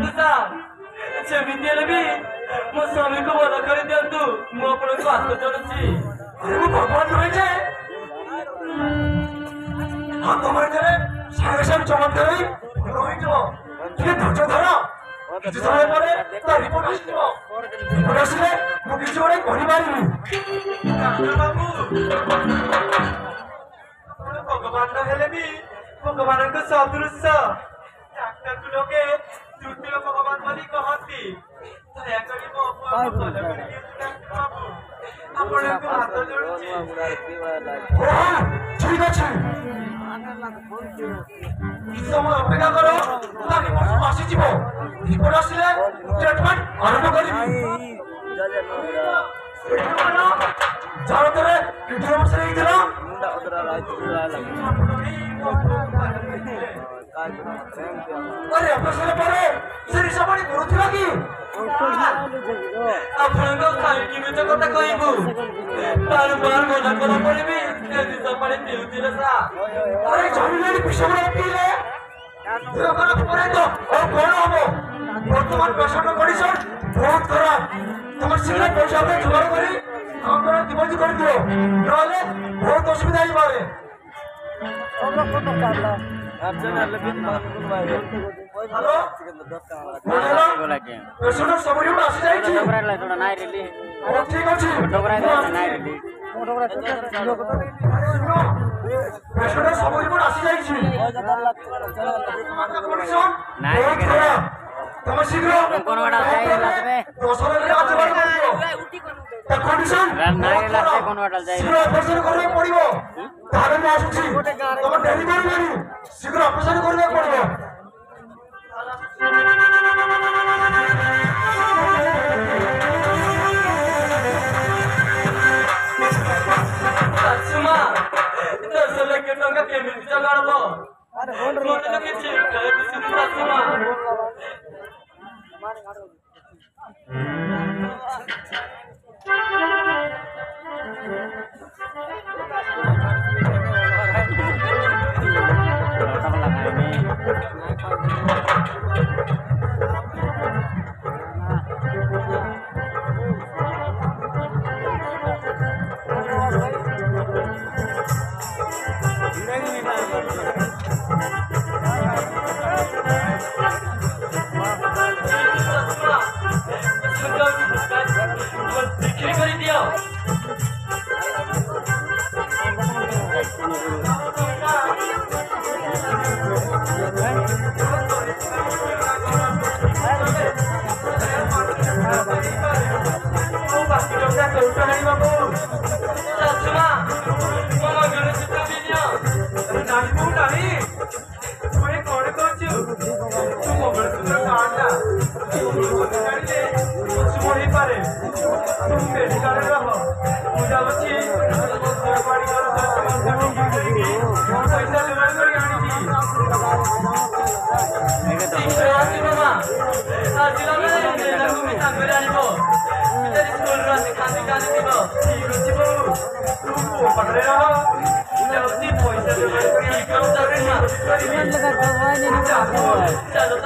କରନ୍ତୁ ସାର୍ ଯେମିତି ହେଲେ ବି ମୋ ସ୍ୱାମୀକୁ ଭଲ କରିଦିଅନ୍ତୁ ମୁଁ ଆପଣଙ୍କୁ ହାତ ଯୋଡୁଛି ମୁଁ ଭଗବାନ ରହିଛେ ହାତ ମାରିଦେଲେ ସାଙ୍ଗେ ସାଙ୍ଗେ ଚମତ୍କାର ହେଇ ଭଲ ହୋଇଯିବ ଟିକେ ଧୈର୍ଯ୍ୟ ଧର କିଛି ସମୟ ପରେ ତା ରିପୋର୍ଟ ଆସିଯିବ ରିପୋର୍ଟ ଆସିଲେ ମୁଁ କିଛି ଗୋଟେ କରିପାରିବି ବାବୁ ଭଗବାନ ହେଲେ ବି ଭଗବାନଙ୍କ ସଦୃଶ ଡାକ୍ତରକୁ ଲୋକେ ତୃତୀୟ ଭଗବାନ ବୋଲି କହନ୍ତି ଦୟାକରି ମୋ ଅପୁଆକୁ ଭଲ କରିଦିଅନ୍ତୁ ବାବୁ ଆପଣଙ୍କୁ ହାତ ଯୋଡୁଛି ଠିକ ଅଛି କିଛି ସମୟ ଅପେକ୍ଷା କର ତା ରିପୋର୍ଟ ସବୁ ଆସିଯିବ ରିପୋର୍ଟ ଆସିଲେ ଟ୍ରିଟମେଣ୍ଟ ଆରମ୍ଭ କରିବି ଭାରତରେ କେତେ ବର୍ଷ ହେଇଥିଲା अरे ऑपरेशन पर से रिसाबणी करूथिला की ଆପଣଙ୍କ କାହିଁକି ମିଛ କଥା କହିବୁ ବାରମ୍ବାର ମନା କଲା ପରେ ବି ସେ ଦିଶପାଣି ପିଉଥିଲେ ସାର୍ अरे ଜାଣିଲେଣି ବିଷୟରେ ପିଇଲେ ଦେହ ଖରାପ ପରେ ତ ଆଉ କଣ ହବ ବର୍ତ୍ତମାନ ପେସେଣ୍ଟ କଣ୍ଡିସନ ବହୁତ ଖରାପ ତମେ ଶୀଘ୍ର ପଇସା ପାଇଁ ଯୋଗାଡ଼ କରି ଆମର ଦିବର୍ତି କରିଦିଅ ନହେଲେ ବହୁତ ଅସୁବିଧା ହେଇପାରେ हेलो पेशेंट सब यूट आसी जाई छी थोड़ा नाइ रेली ठीक अछि डोबरा नाइ रेली पेशेंट सब यूट आसी जाई छी नाइ तम शीघ्र कोन वाडा जाई लागबे 10 रे आज बार करियो ता कंडीशन नाइ लागबे कोन वाडा जाई शीघ्र ऑपरेशन करबे पड़िबो तारे में आसुची तम डेली करबेनी शीघ्र ऑपरेशन करबे पड़िबो सुमा 10 लाख टଙ୍କା କେମିତି ଜଗାଡବ ମୋତେ ତ କିଛି ସୁବିଧା ସୁମା बिक्री कर दिया चलो